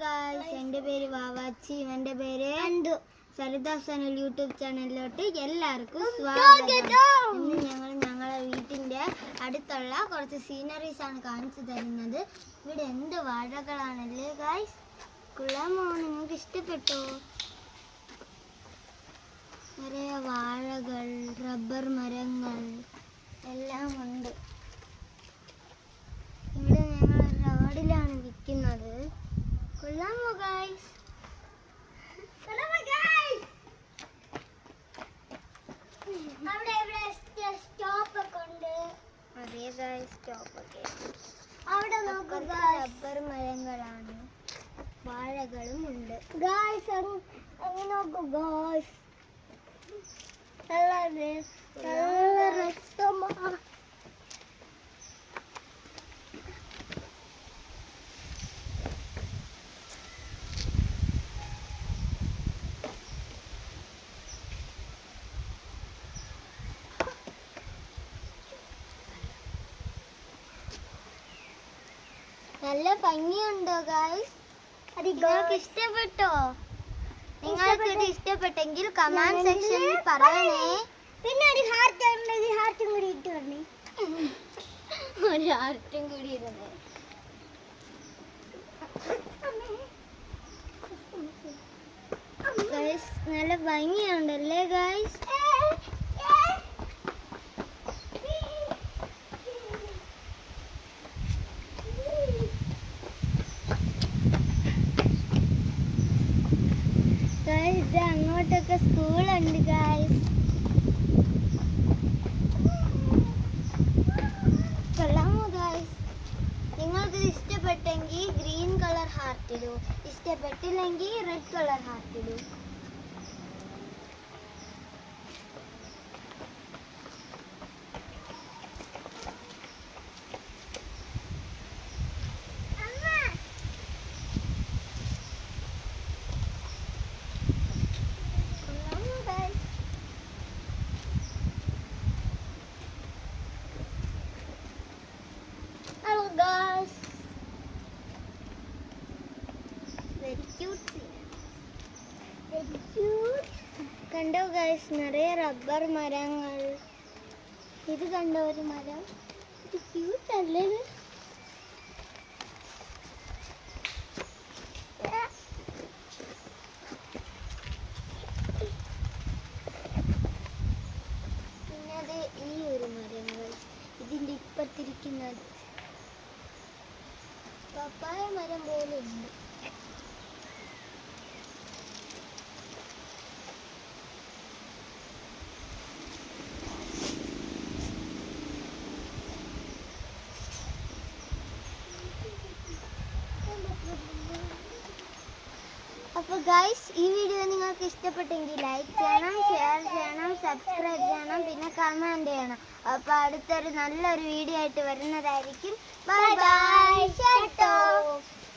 Guys, എൻ്റെ പേര് വാവാച്ചി, എൻ്റെ പേര് സരിത സനൽ യൂട്യൂബ് ചാനലിലോട്ട് എല്ലാവർക്കും സ്വാഗതം. ഇന്ന് ഞങ്ങളെ വീട്ടിൻ്റെ അടുത്തുള്ള കുറച്ച് സീനറീസ് ആണ് കാണിച്ചു തരുന്നത്. ഇവിടെ എന്ത് വാഴകളാണല്ലേ ഗായ്സ്, കുളമോ, നിങ്ങൾക്ക് ഇഷ്ടപ്പെട്ടോ? നിറയെ വാഴകൾ, റബ്ബർ മരങ്ങൾ എല്ലാം ഉണ്ട്. ഇവിടെ ഞങ്ങൾ റോഡിലാണ് നിൽക്കുന്നത്. കൊള്ളാമോ ഗായ്സ്? അതെ ഗായ്സ്, സ്റ്റോപ്പൊക്കെ അവിടെ റബ്ബർ മരങ്ങളാണ്, വാഴകളും ഉണ്ട് ഗായ്സ്. അങ്ങ് നോക്കൂ ഗായ്സ്, നല്ല രസമാണ്. നല്ല ഭംഗിയുണ്ടോ ഗായ്സ്? നിങ്ങൾക്ക് ഇഷ്ടപ്പെട്ടോ? നിങ്ങൾക്ക് ഇത് ഇഷ്ടപ്പെട്ടെങ്കിൽ കമന്റ് സെക്ഷനിൽ പറയണേ. പിന്നെ ഒരു ഹാർട്ടും കൂടി ഇട്ട് വരണേ. ഒരു ഹാർട്ടും കൂടി ഇരുന്നേ. ഗായ്സ്, നല്ല ഭംഗിയുണ്ടല്ലേ ഗായ്സ്? ഇത് അങ്ങോട്ടൊക്കെ സ്കൂളുണ്ട് ഗായ്സ്. കൊള്ളാമോ ഗായ്സ്? നിങ്ങൾക്ക് ഇഷ്ടപ്പെട്ടെങ്കിൽ ഗ്രീൻ കളർ ഹാർട്ട് ഇടൂ, ഇഷ്ടപ്പെട്ടില്ലെങ്കിൽ റെഡ് കളർ ഹാർട്ട് ഇടൂ. കണ്ടോ ഗൈസ്, നിറയെ റബ്ബർ മരങ്ങൾ. ഇത് കണ്ടോ ഒരു മരം? ഇത് ക്യൂട്ട് അല്ലേ? പിന്നെ അത് ഈ ഒരു മരങ്ങൾ, ഇതിൻ്റെ ഇപ്പത്തിരിക്കുന്നത് പപ്പായ മരം പോലെ ഉണ്ട്. അപ്പോൾ ഗൈസ്, ഈ വീഡിയോ നിങ്ങൾക്ക് ഇഷ്ടപ്പെട്ടെങ്കിൽ ലൈക്ക് ചെയ്യണം, ഷെയർ ചെയ്യണം, സബ്സ്ക്രൈബ് ചെയ്യണം, പിന്നെ കമൻറ്റ് ചെയ്യണം. അപ്പോൾ അടുത്തൊരു നല്ലൊരു വീഡിയോ ആയിട്ട് വരുന്നതായിരിക്കും. Bye bye.